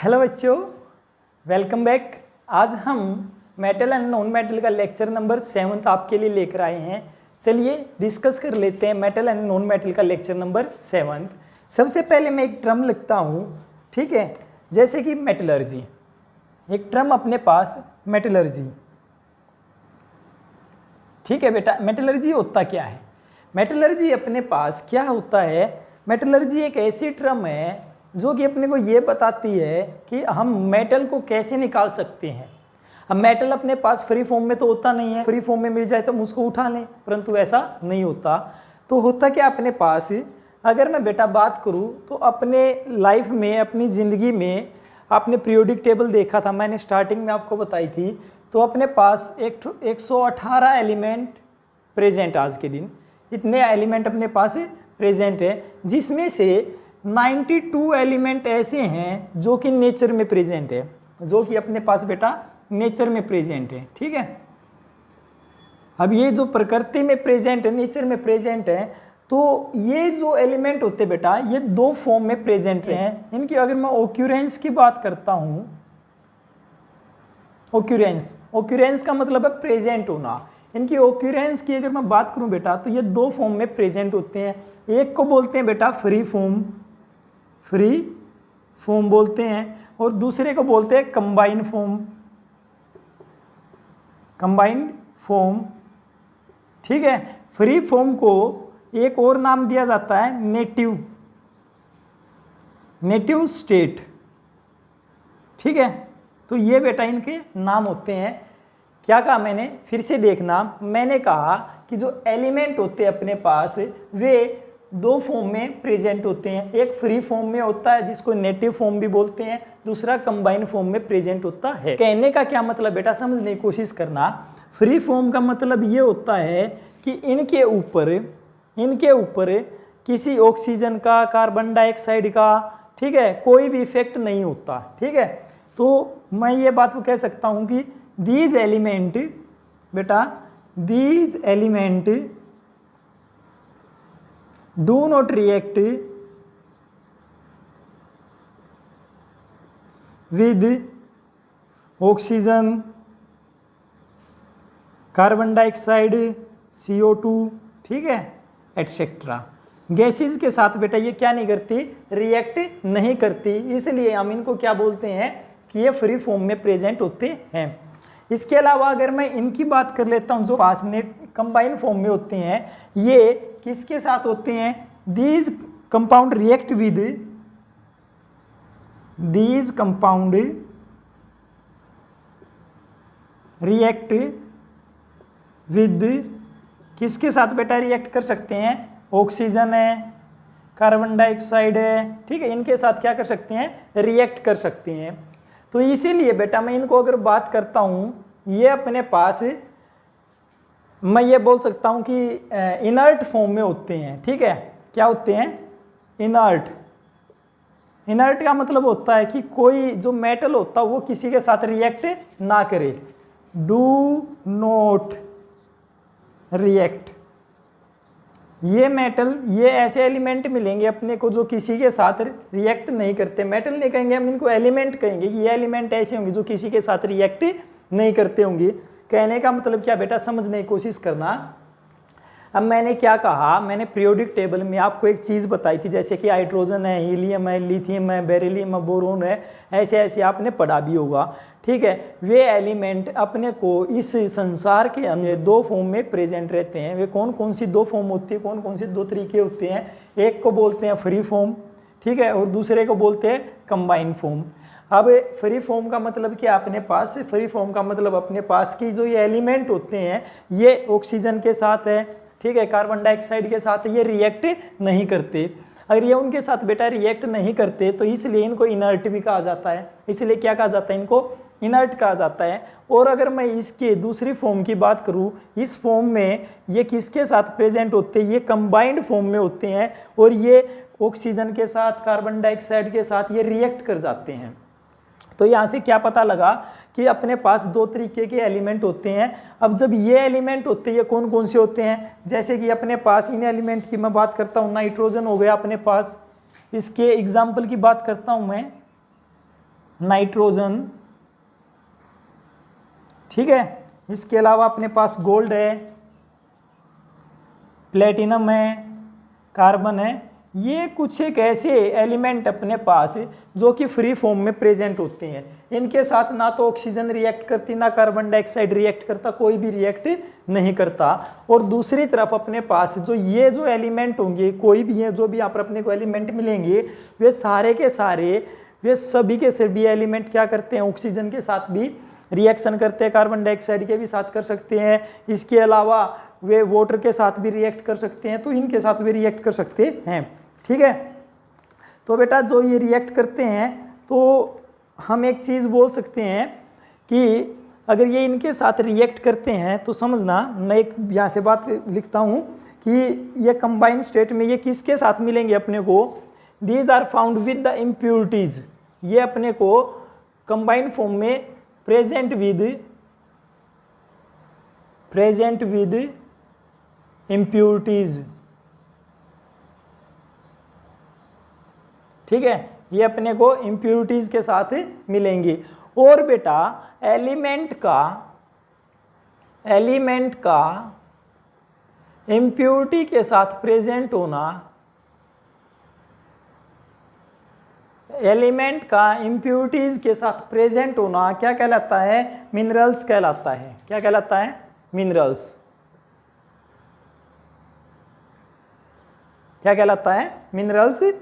Hello बच्चों, welcome back. आज हम मेटल एंड नॉन मेटल का लेक्चर नंबर 7 आपके लिए लेकर आए हैं। चलिए डिस्कस कर लेते हैं मेटल एंड नॉन मेटल का लेक्चर नंबर 7। सबसे पहले मैं एक टर्म लिखता हूँ, ठीक है, जैसे कि मेटलर्जी। एक टर्म अपने पास मेटलर्जी, ठीक है बेटा। मेटलर्जी होता क्या है? मेटलर्जी अपने पास क्या होता है? मेटलर्जी एक ऐसी टर्म है जो कि अपने को ये बताती है कि हम मेटल को कैसे निकाल सकते हैं। अब मेटल अपने पास फ्री फॉर्म में तो होता नहीं है, फ्री फॉर्म में मिल जाए तो हम उसको उठा लें, परंतु ऐसा नहीं होता। तो होता क्या अपने पास, अगर मैं बेटा बात करूं तो अपने लाइफ में, अपनी ज़िंदगी में आपने पीरियोडिक टेबल देखा था, मैंने स्टार्टिंग में आपको बताई थी। तो अपने पास 118 एलिमेंट प्रेजेंट, आज के दिन इतने एलिमेंट अपने पास प्रेजेंट है, जिसमें से 92 एलिमेंट ऐसे हैं जो कि नेचर में प्रेजेंट है, जो कि अपने पास बेटा नेचर में प्रेजेंट है, ठीक है। अब ये जो प्रकृति में प्रेजेंट है, नेचर में प्रेजेंट है, तो ये जो एलिमेंट होते हैं बेटा, ये दो फॉर्म में प्रेजेंट हैं। इनकी अगर मैं ऑक्यूरेंस की बात करता हूँ, ऑक्यूरेंस का मतलब है प्रेजेंट होना। इनकी ऑक्यूरेंस की अगर मैं बात करूं बेटा, तो ये दो फॉर्म में प्रेजेंट होते हैं। एक को बोलते हैं बेटा फ्री फॉर्म बोलते हैं, और दूसरे को बोलते हैं कंबाइंड फॉर्म, ठीक है। फ्री फॉर्म को एक और नाम दिया जाता है नेटिव स्टेट, ठीक है। तो ये बेटा इनके नाम होते हैं। क्या कहा मैंने? फिर से देखना, मैंने कहा कि जो एलिमेंट होते हैं अपने पास, वे दो फॉर्म में प्रेजेंट होते हैं। एक फ्री फॉर्म में होता है जिसको नेटिव फॉर्म भी बोलते हैं, दूसरा कंबाइंड फॉर्म में प्रेजेंट होता है। कहने का क्या मतलब बेटा, समझने की कोशिश करना। फ्री फॉर्म का मतलब ये होता है कि इनके ऊपर किसी ऑक्सीजन का, कार्बन डाइऑक्साइड का, ठीक है, कोई भी इफेक्ट नहीं होता, ठीक है। तो मैं ये बात को कह सकता हूं कि these element do not react with oxygen, carbon dioxide, CO2, ठीक है, एटसेट्रा। गैसेस के साथ बेटा ये क्या नहीं करती, रिएक्ट नहीं करती, इसलिए हम इनको क्या बोलते हैं कि ये फ्री फॉर्म में प्रेजेंट होते हैं। इसके अलावा अगर मैं इनकी बात कर लेता हूं, जो पासनेट कंबाइंड फॉर्म में होते हैं, ये किसके साथ होते हैं? दीज कंपाउंड रिएक्ट विद किसके साथ बेटा रिएक्ट कर सकते हैं? ऑक्सीजन है, कार्बन डाइऑक्साइड है, ठीक है, इनके साथ क्या कर सकते हैं? रिएक्ट कर सकते हैं। तो इसीलिए बेटा मैं इनको अगर बात करता हूं, ये अपने पास, मैं ये बोल सकता हूं कि इनर्ट फॉर्म में होते हैं, ठीक है। क्या होते हैं? इनर्ट का मतलब होता है कि कोई जो मेटल होता है वो किसी के साथ रिएक्ट ना करे, डू नॉट रिएक्ट। ये मेटल, ये ऐसे एलिमेंट मिलेंगे अपने को जो किसी के साथ रिएक्ट नहीं करते। मेटल नहीं कहेंगे हम इनको, एलिमेंट कहेंगे कि ये एलिमेंट ऐसे होंगे जो किसी के साथ रिएक्ट नहीं करते होंगे। कहने का मतलब क्या बेटा, समझने की कोशिश करना। अब मैंने क्या कहा, मैंने पीरियोडिक टेबल में आपको एक चीज़ बताई थी, जैसे कि हाइड्रोजन है, हीलियम है, लिथियम है, बेरिलियम है, बोरोन है, ऐसे ऐसे आपने पढ़ा भी होगा, ठीक है। वे एलिमेंट अपने को इस संसार के अंदर दो फॉर्म में प्रेजेंट रहते हैं। वे कौन कौन सी दो फॉर्म होती है, कौन कौन से दो तरीके होते हैं? एक को बोलते हैं फ्री फॉर्म, ठीक है, और दूसरे को बोलते हैं कंबाइंड फॉर्म। अब फ्री फॉर्म का मतलब क्या अपने पास? फ्री फॉर्म का मतलब अपने पास की जो ये एलिमेंट होते हैं, ये ऑक्सीजन के साथ है, ठीक है, कार्बन डाइऑक्साइड के साथ ये रिएक्ट नहीं करते। अगर ये उनके साथ बेटा रिएक्ट नहीं करते तो इसलिए इनको इनर्ट भी कहा जाता है। इसलिए क्या कहा जाता है? इनको इनर्ट कहा जाता है। और अगर मैं इसके दूसरी फॉर्म की बात करूं, इस फॉर्म में ये किसके साथ प्रेजेंट होते हैं? ये कंबाइंड फॉर्म में होते हैं, और ये ऑक्सीजन के साथ, कार्बन डाइऑक्साइड के साथ ये रिएक्ट कर जाते हैं। तो यहाँ से क्या पता लगा कि अपने पास दो तरीके के एलिमेंट होते हैं। अब जब ये एलिमेंट होते हैं, ये कौन कौन से होते हैं? जैसे कि अपने पास इन एलिमेंट की मैं बात करता हूँ, नाइट्रोजन हो गया अपने पास, इसके एग्जाम्पल की बात करता हूँ मैं, नाइट्रोजन, ठीक है। इसके अलावा अपने पास गोल्ड है, प्लेटिनम है, कार्बन है। ये कुछ एक ऐसे एलिमेंट अपने पास जो कि फ्री फॉर्म में प्रेजेंट होते हैं। इनके साथ ना तो ऑक्सीजन रिएक्ट करती, ना कार्बन डाइऑक्साइड रिएक्ट करता, कोई भी रिएक्ट नहीं करता। और दूसरी तरफ अपने पास जो ये जो एलिमेंट होंगे, कोई भी है जो भी यहाँ पर अपने को एलिमेंट मिलेंगे, वे सारे के सारे, वे सभी के सभी एलिमेंट क्या करते हैं, ऑक्सीजन के साथ भी रिएक्शन करते हैं, कार्बन डाइऑक्साइड के भी साथ कर सकते हैं। इसके अलावा वे वाटर के साथ भी रिएक्ट कर सकते हैं, तो इनके साथ भी रिएक्ट कर सकते हैं, ठीक है। तो बेटा जो ये रिएक्ट करते हैं, तो हम एक चीज़ बोल सकते हैं कि अगर ये इनके साथ रिएक्ट करते हैं तो समझना, मैं एक यहाँ से बात लिखता हूँ कि ये कंबाइंड स्टेट में ये किसके साथ मिलेंगे अपने को, these are found with the impurities. ये अपने को कंबाइंड फॉर्म में प्रेजेंट विद इम्प्योरिटीज, ठीक है। ये अपने को इम्प्योरिटीज के साथ मिलेंगे। और बेटा एलिमेंट का इम्प्योरिटी के साथ प्रेजेंट होना, एलिमेंट का इम्प्योरिटीज के साथ प्रेजेंट होना क्या कहलाता है, मिनरल्स कहलाता है। क्या कहलाता है, मिनरल्स। क्या कहलाता है, मिनरल्स कहलाता है।